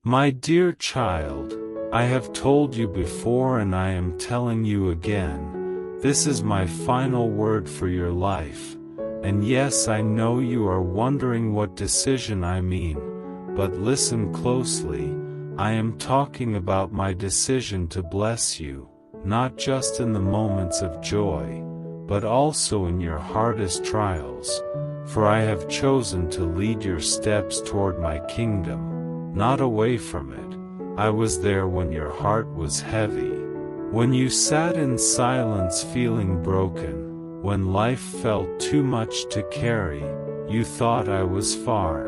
My dear child, I have told you before and I am telling you again, this is my final word for your life, and yes, I know you are wondering what decision I mean, but listen closely, I am talking about my decision to bless you, not just in the moments of joy, but also in your hardest trials, for I have chosen to lead your steps toward my kingdom, not away from it. I was there when your heart was heavy, when you sat in silence feeling broken, when life felt too much to carry, you thought I was far.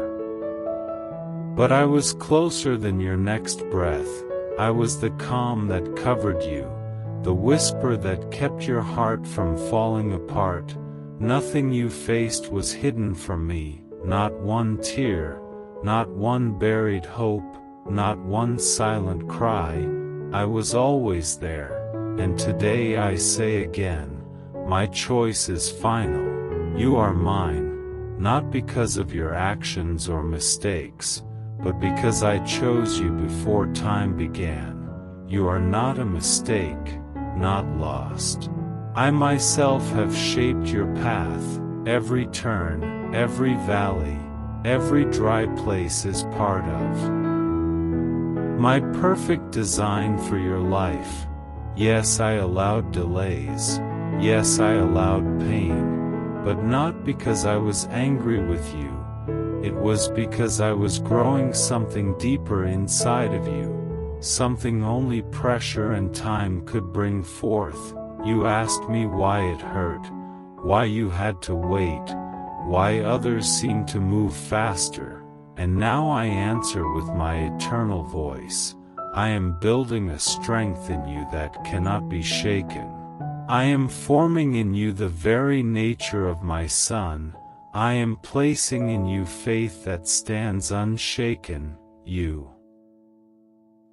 But I was closer than your next breath, I was the calm that covered you, the whisper that kept your heart from falling apart. Nothing you faced was hidden from me, not one tear, not one buried hope, not one silent cry. I was always there, and today I say again, my choice is final. You are mine, not because of your actions or mistakes, but because I chose you before time began. You are not a mistake, not lost. I myself have shaped your path, every turn, every valley, every dry place is part of my perfect design for your life. Yes, I allowed delays, yes, I allowed pain, but not because I was angry with you. It was because I was growing something deeper inside of you, something only pressure and time could bring forth. You asked me why it hurt, why you had to wait, why others seemed to move faster, and now I answer with my eternal voice. I am building a strength in you that cannot be shaken. I am forming in you the very nature of my Son. I am placing in you faith that stands unshaken. You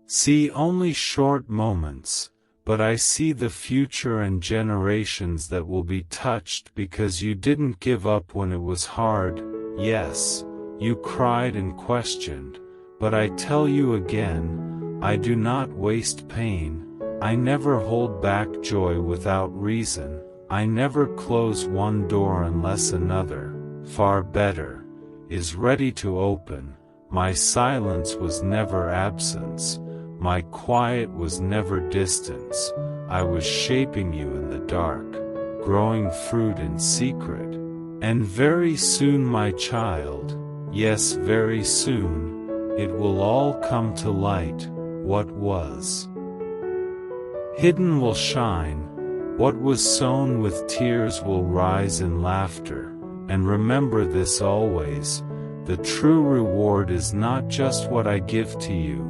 see only short moments, but I see the future and generations that will be touched because you didn't give up when it was hard. Yes, you cried and questioned, but I tell you again, I do not waste pain. I never hold back joy without reason. I never close one door unless another, far better, is ready to open. My silence was never absence. My quiet was never distance. I was shaping you in the dark, growing fruit in secret. And very soon, my child, yes, very soon, it will all come to light. What was hidden will shine. What was sown with tears will rise in laughter. And remember this always, the true reward is not just what I give to you,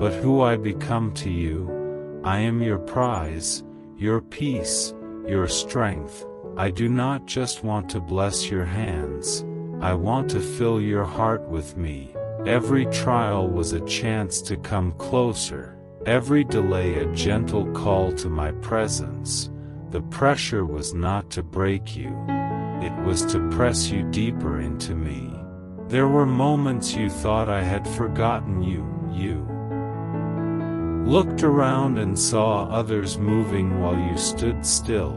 but who I become to you. I am your prize, your peace, your strength. I do not just want to bless your hands, I want to fill your heart with me. Every trial was a chance to come closer, every delay a gentle call to my presence. The pressure was not to break you, it was to press you deeper into me. There were moments you thought I had forgotten you. You looked around and saw others moving while you stood still.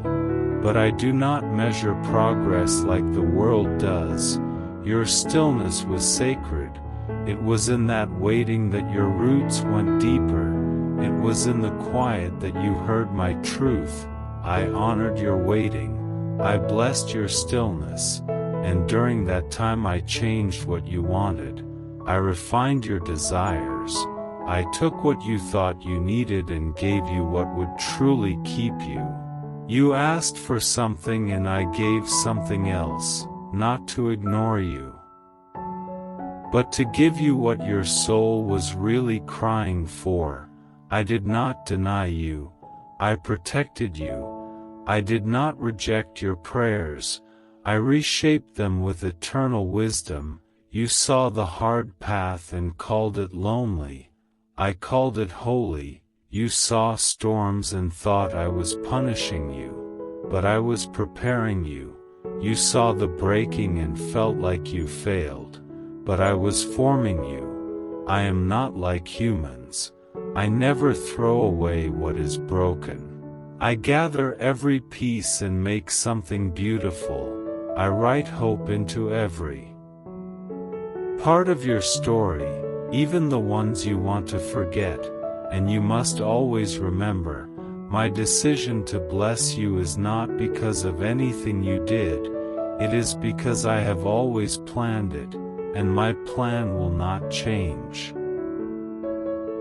But I do not measure progress like the world does. Your stillness was sacred. It was in that waiting that your roots went deeper. It was in the quiet that you heard my truth. I honored your waiting. I blessed your stillness. And during that time I changed what you wanted. I refined your desires. I took what you thought you needed and gave you what would truly keep you. You asked for something and I gave something else, not to ignore you, but to give you what your soul was really crying for. I did not deny you. I protected you. I did not reject your prayers. I reshaped them with eternal wisdom. You saw the hard path and called it lonely. I called it holy. You saw storms and thought I was punishing you, but I was preparing you. You saw the breaking and felt like you failed, but I was forming you. I am not like humans. I never throw away what is broken. I gather every piece and make something beautiful. I write hope into every part of your story, even the ones you want to forget, and you must always remember, my decision to bless you is not because of anything you did, it is because I have always planned it, and my plan will not change.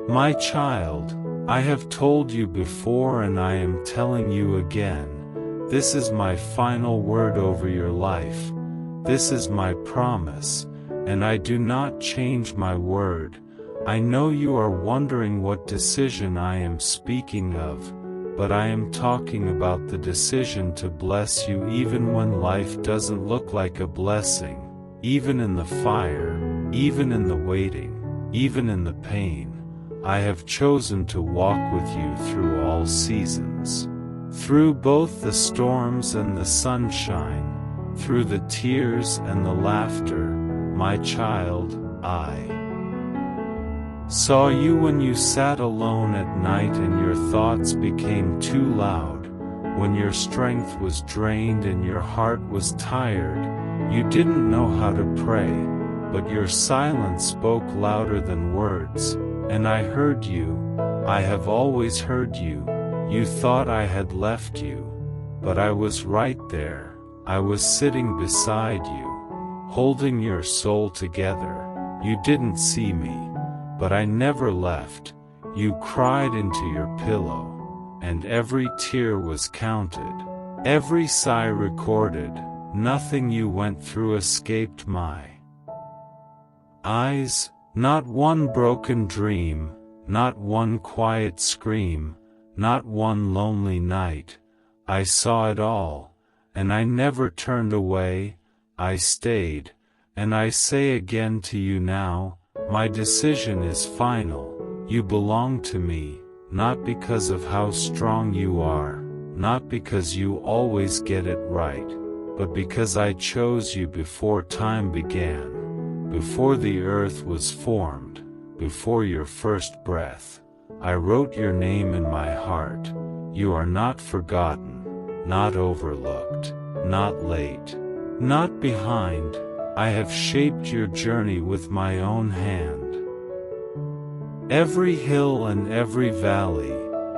My child, I have told you before and I am telling you again, this is my final word over your life, this is my promise, and I do not change my word. I know you are wondering what decision I am speaking of, but I am talking about the decision to bless you even when life doesn't look like a blessing, even in the fire, even in the waiting, even in the pain. I have chosen to walk with you through all seasons. Through both the storms and the sunshine, through the tears and the laughter, my child, I saw you when you sat alone at night and your thoughts became too loud, when your strength was drained and your heart was tired. You didn't know how to pray, but your silence spoke louder than words, and I heard you. I have always heard you. You thought I had left you, but I was right there. I was sitting beside you, holding your soul together. You didn't see me, but I never left. You cried into your pillow, and every tear was counted, every sigh recorded. Nothing you went through escaped my eyes, not one broken dream, not one quiet scream, not one lonely night. I saw it all, and I never turned away. I stayed, and I say again to you now, my decision is final. You belong to me, not because of how strong you are, not because you always get it right, but because I chose you before time began, before the earth was formed, before your first breath. I wrote your name in my heart. You are not forgotten, not overlooked, not late, not behind. I have shaped your journey with my own hand. Every hill and every valley,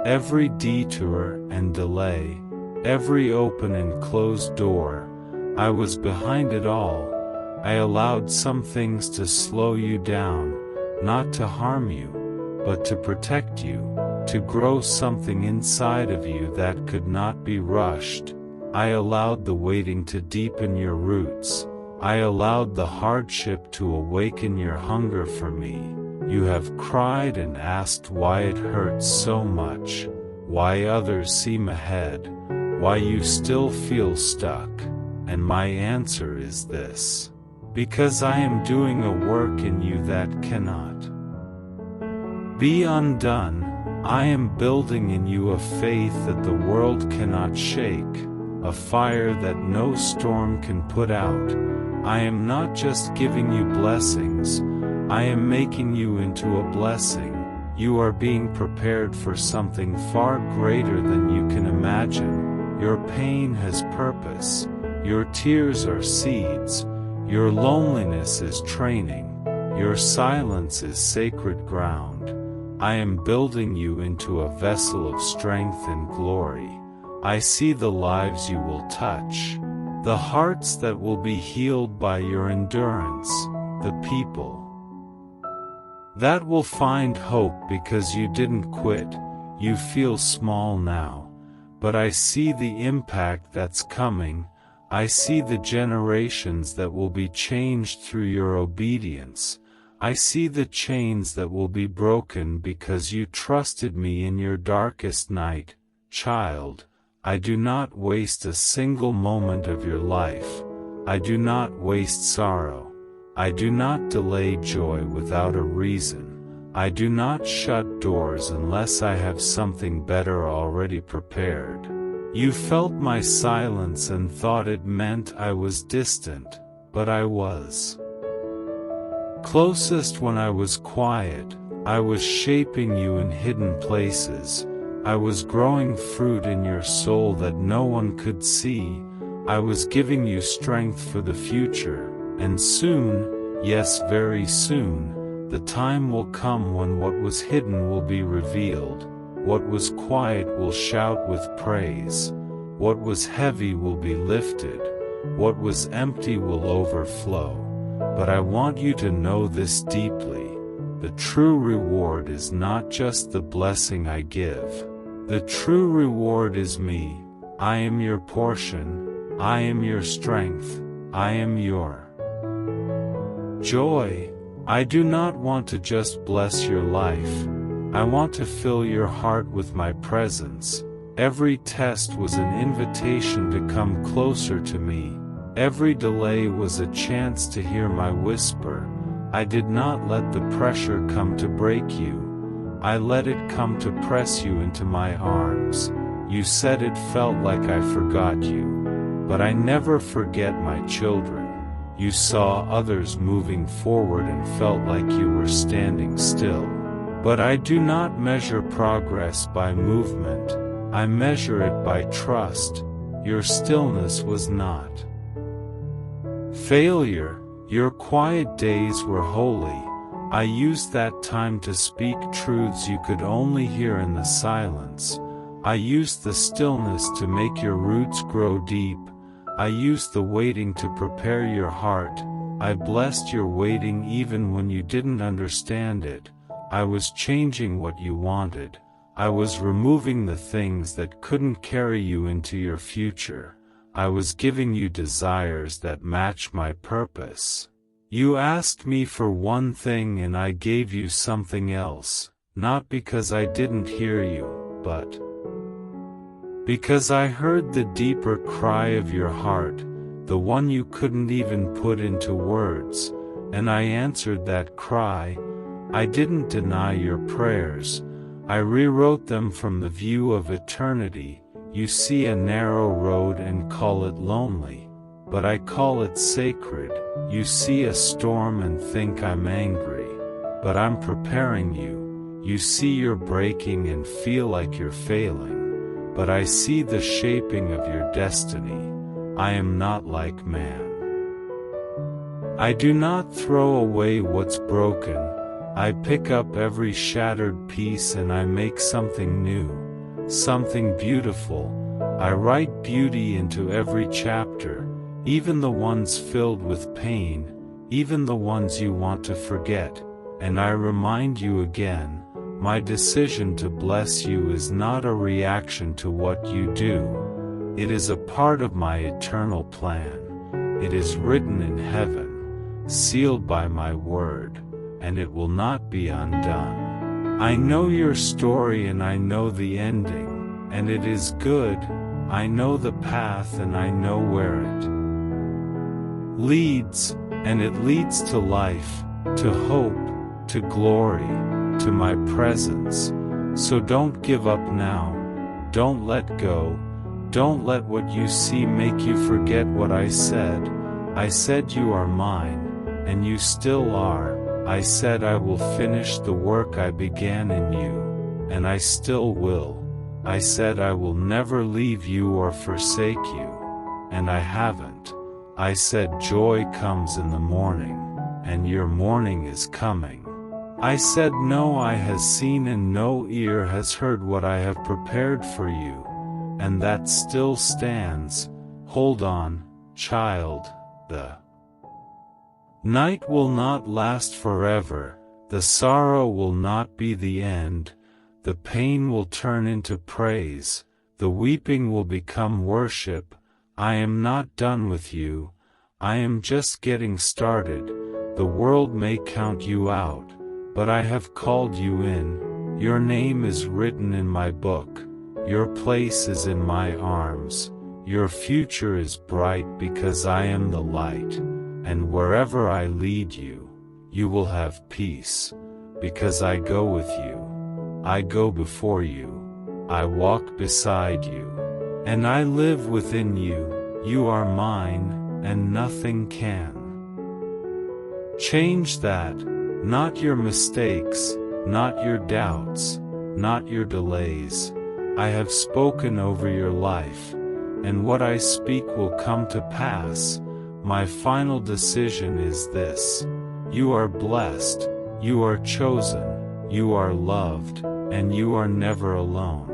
every detour and delay, every open and closed door, I was behind it all. I allowed some things to slow you down, not to harm you, but to protect you, to grow something inside of you that could not be rushed. I allowed the waiting to deepen your roots. I allowed the hardship to awaken your hunger for me. You have cried and asked why it hurts so much, why others seem ahead, why you still feel stuck, and my answer is this: because I am doing a work in you that cannot be undone. I am building in you a faith that the world cannot shake, a fire that no storm can put out. I am not just giving you blessings, I am making you into a blessing. You are being prepared for something far greater than you can imagine. Your pain has purpose, your tears are seeds, your loneliness is training, your silence is sacred ground. I am building you into a vessel of strength and glory. I see the lives you will touch, the hearts that will be healed by your endurance, the people that will find hope because you didn't quit. You feel small now, but I see the impact that's coming. I see the generations that will be changed through your obedience. I see the chains that will be broken because you trusted me in your darkest night. Child, I do not waste a single moment of your life. I do not waste sorrow. I do not delay joy without a reason. I do not shut doors unless I have something better already prepared. You felt my silence and thought it meant I was distant, but I was Closest when I was quiet, I was shaping you in hidden places. I was growing fruit in your soul that no one could see. I was giving you strength for the future, and soon, yes, very soon, the time will come when what was hidden will be revealed. What was quiet will shout with praise. What was heavy will be lifted. What was empty will overflow. But I want you to know this deeply. The true reward is not just the blessing I give. The true reward is me. I am your portion. I am your strength. I am your joy. I do not want to just bless your life. I want to fill your heart with my presence. Every test was an invitation to come closer to me. Every delay was a chance to hear my whisper. I did not let the pressure come to break you. I let it come to press you into my arms. You said it felt like I forgot you. But I never forget my children. You saw others moving forward and felt like you were standing still. But I do not measure progress by movement. I measure it by trust. Your stillness was not failure. Your quiet days were holy. I used that time to speak truths you could only hear in the silence. I used the stillness to make your roots grow deep. I used the waiting to prepare your heart. I blessed your waiting even when you didn't understand it. I was changing what you wanted. I was removing the things that couldn't carry you into your future. I was giving you desires that match my purpose. You asked me for one thing and I gave you something else, not because I didn't hear you, but because I heard the deeper cry of your heart, the one you couldn't even put into words, and I answered that cry. I didn't deny your prayers. I rewrote them from the view of eternity. You see a narrow road and call it lonely, but I call it sacred. You see a storm and think I'm angry, but I'm preparing you. You see you're breaking and feel like you're failing, but I see the shaping of your destiny. I am not like man. I do not throw away what's broken. I pick up every shattered piece and I make something new. Something beautiful. I write beauty into every chapter, even the ones filled with pain, even the ones you want to forget, and I remind you again, my decision to bless you is not a reaction to what you do. It is a part of my eternal plan. It is written in heaven, sealed by my word, and it will not be undone. I know your story and I know the ending, and it is good. I know the path and I know where it leads, and it leads to life, to hope, to glory, to my presence. So don't give up now. Don't let go. Don't let what you see make you forget what I said. I said you are mine, and you still are. I said I will finish the work I began in you, and I still will. I said I will never leave you or forsake you, and I haven't. I said joy comes in the morning, and your morning is coming. I said no eye has seen and no ear has heard what I have prepared for you, and that still stands. Hold on, child, the night will not last forever, the sorrow will not be the end, the pain will turn into praise, the weeping will become worship. I am not done with you, I am just getting started. The world may count you out, but I have called you in. Your name is written in my book, your place is in my arms, your future is bright because I am the light. And wherever I lead you, you will have peace, because I go with you. I go before you. I walk beside you. And I live within you. You are mine, and nothing can Change that, not your mistakes, not your doubts, not your delays. I have spoken over your life, and what I speak will come to pass. My final decision is this: you are blessed, you are chosen, you are loved, and you are never alone.